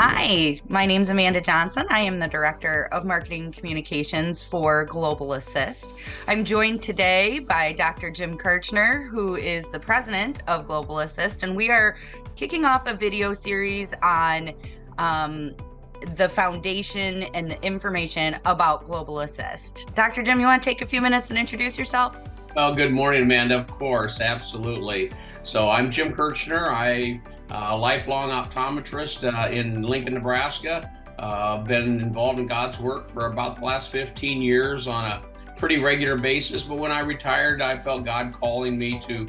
Hi, my name's Amanda Johnson. I am the Director of Marketing Communications for Global Assist. I'm joined today by Dr. Jim Kirchner, who is the President of Global Assist, and we are kicking off a video series on the foundation and the information about Global Assist. Dr. Jim, you want to take a few minutes and introduce yourself? Well, good morning, Amanda. Of course, absolutely. So I'm Jim Kirchner. I'm a lifelong optometrist in Lincoln, Nebraska. Been involved in God's work for about the last 15 years on a pretty regular basis. But when I retired, I felt God calling me to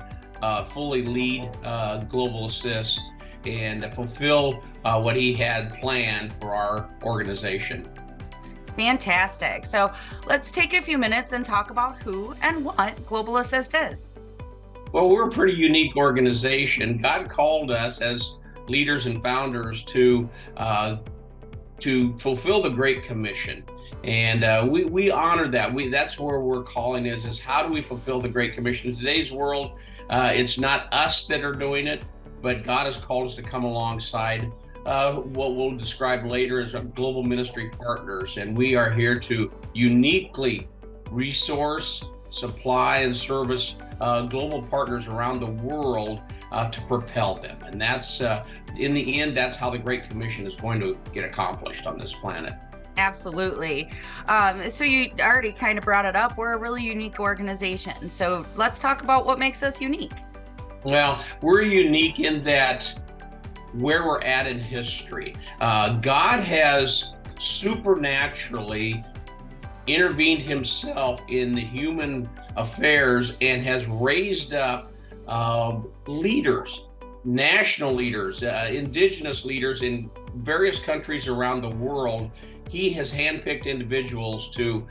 fully lead Global Assist and fulfill what He had planned for our organization. Fantastic. So let's take a few minutes and talk about who and what Global Assist is. Well, we're a pretty unique organization. God called us as leaders and founders to fulfill the Great Commission. And we honor that. That's where we're calling is how do we fulfill the Great Commission? In today's world, it's not us that are doing it, but God has called us to come alongside what we'll describe later as global ministry partners. And we are here to uniquely resource, supply, and service global partners around the world to propel them. And that's, in the end, that's how the Great Commission is going to get accomplished on this planet. Absolutely. So you already kind of brought it up. We're a really unique organization. So let's talk about what makes us unique. Well, we're unique in that where we're at in history. God has supernaturally intervened Himself in the human affairs and has raised up leaders, national leaders, indigenous leaders in various countries around the world. He has handpicked individuals to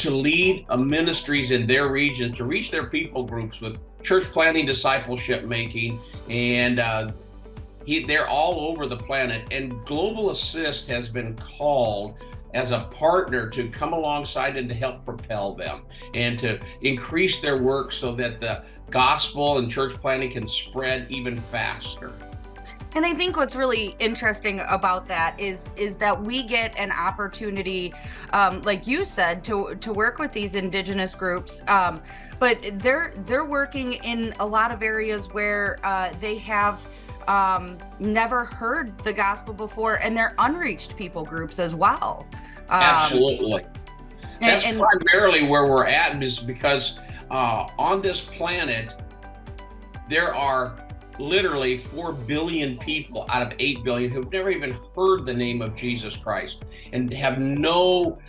lead ministries in their regions, to reach their people groups with church planting, discipleship making, and they're all over the planet. And Global Assist has been called as a partner to come alongside and to help propel them and to increase their work so that the gospel and church planting can spread even faster. And I think what's really interesting about that is that we get an opportunity, like you said, to work with these indigenous groups. But they're working in a lot of areas where they have never heard the gospel before, and they're unreached people groups as well. Absolutely. That's primarily where we're at, is because on this planet, there are literally 4 billion people out of 8 billion who've never even heard the name of Jesus Christ and have no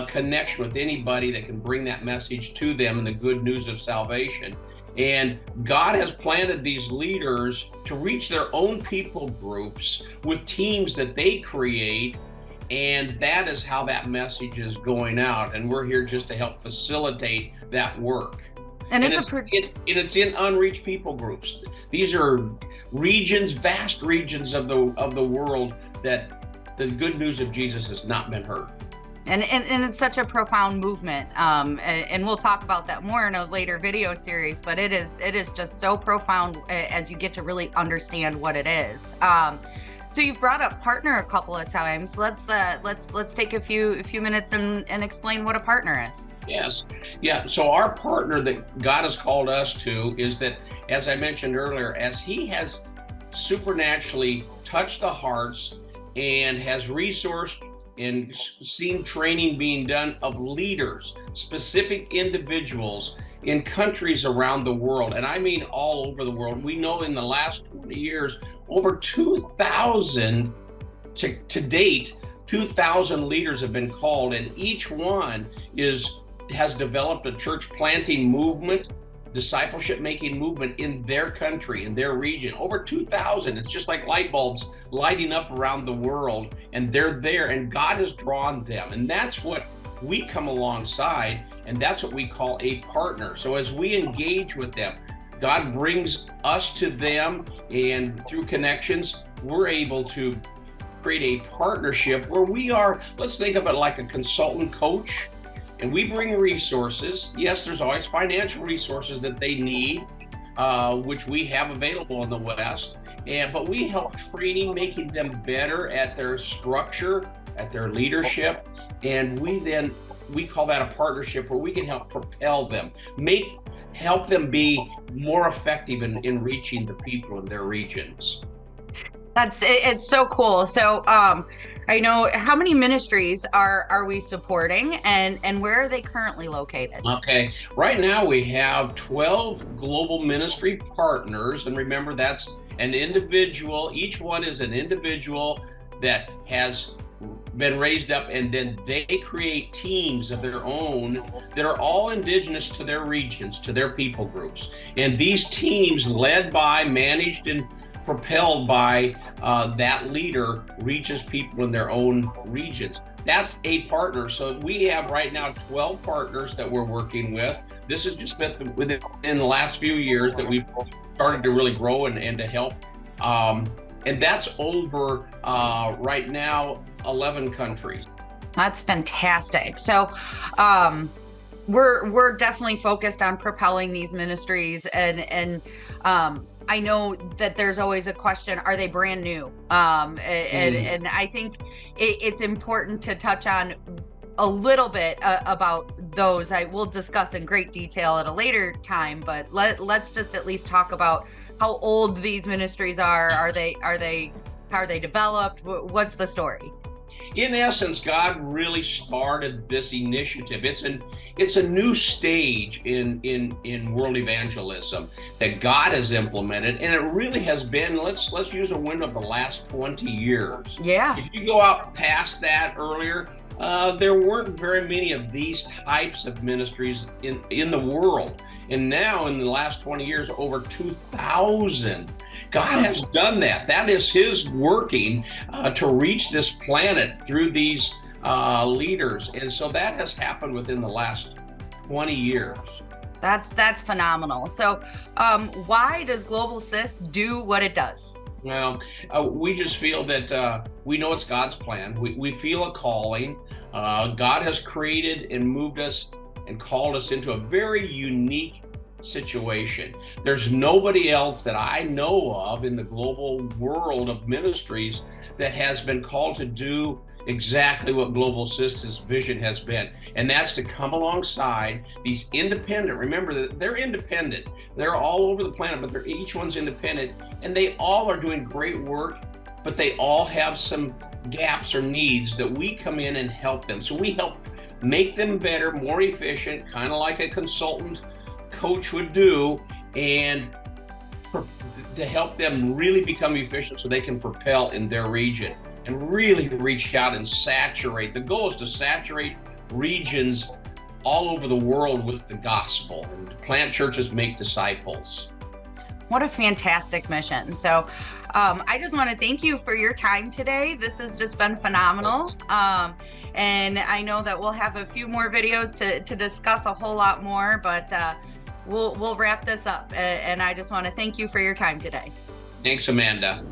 connection with anybody that can bring that message to them and the good news of salvation. And God has planted these leaders to reach their own people groups with teams that they create. And that is how that message is going out. And we're here just to help facilitate that work. And it's in unreached people groups. These are regions, vast regions of the world that the good news of Jesus has not been heard. And it's such a profound movement. And we'll talk about that more in a later video series, but it is just so profound as you get to really understand what it is. So you've brought up partner a couple of times. Let's take a few minutes and explain what a partner is. Yes. Yeah. So our partner that God has called us to is that, as I mentioned earlier, as He has supernaturally touched the hearts and has resourced and seen training being done of leaders, specific individuals in countries around the world, and I mean all over the world. We know in the last 20 years, over 2,000 to date, 2,000 leaders have been called, and each one has developed a church planting movement, discipleship making movement in their country, in their region. Over 2,000. It's just like light bulbs lighting up around the world, and they're there, and God has drawn them. And that's what we come alongside, and that's what we call a partner. So as we engage with them, God brings us to them, and through connections, we're able to create a partnership where we are, let's think of it like a consultant coach. And we bring resources. Yes, there's always financial resources that they need, which we have available in the West. but we help training, making them better at their structure, at their leadership, and we call that a partnership where we can help propel them, help them be more effective in reaching the people in their regions. It's so cool. So I know, how many ministries are we supporting, and where are they currently located? Okay, right now we have 12 global ministry partners, and remember, that's an individual. Each one is an individual that has been raised up, and then they create teams of their own that are all indigenous to their regions, to their people groups. And these teams, led by, managed, and propelled by that leader, reaches people in their own regions. That's a partner. So we have right now 12 partners that we're working with. This has just been within the last few years that we've started to really grow and to help. And that's over right now 11 countries. That's fantastic. So we're definitely focused on propelling these ministries, and I know that there's always a question, are they brand new? And I think it's important to touch on a little bit about those. I will discuss in great detail at a later time, but let's just at least talk about how old these ministries are. Are they how are they developed? What's the story? In essence, God really started this initiative. It's a new stage in world evangelism that God has implemented, and it really has been, let's use a window of the last 20 years. Yeah. If you go out past that earlier, there weren't very many of these types of ministries in the world. And now in the last 20 years, over 2,000. God has done that. That is his working to reach this planet through these leaders. And so that has happened within the last 20 years. That's phenomenal. So why does Global Assist do what it does? Well, we just feel that we know it's God's plan. We feel a calling. God has created and moved us and called us into a very unique situation. There's nobody else that I know of in the global world of ministries that has been called to do exactly what Global Assist's vision has been, and that's to come alongside these independent. Remember that they're independent. They're all over the planet, but each one's independent, and they all are doing great work, but they all have some gaps or needs that we come in and help them. So we help make them better, more efficient, kind of like a consultant coach would do, and to help them really become efficient so they can propel in their region and really reach out and saturate. The goal is to saturate regions all over the world with the gospel and to plant churches, make disciples. What a fantastic mission. So I just want to thank you for your time today. This has just been phenomenal. And I know that we'll have a few more videos to discuss a whole lot more, but we'll wrap this up. And I just want to thank you for your time today. Thanks, Amanda.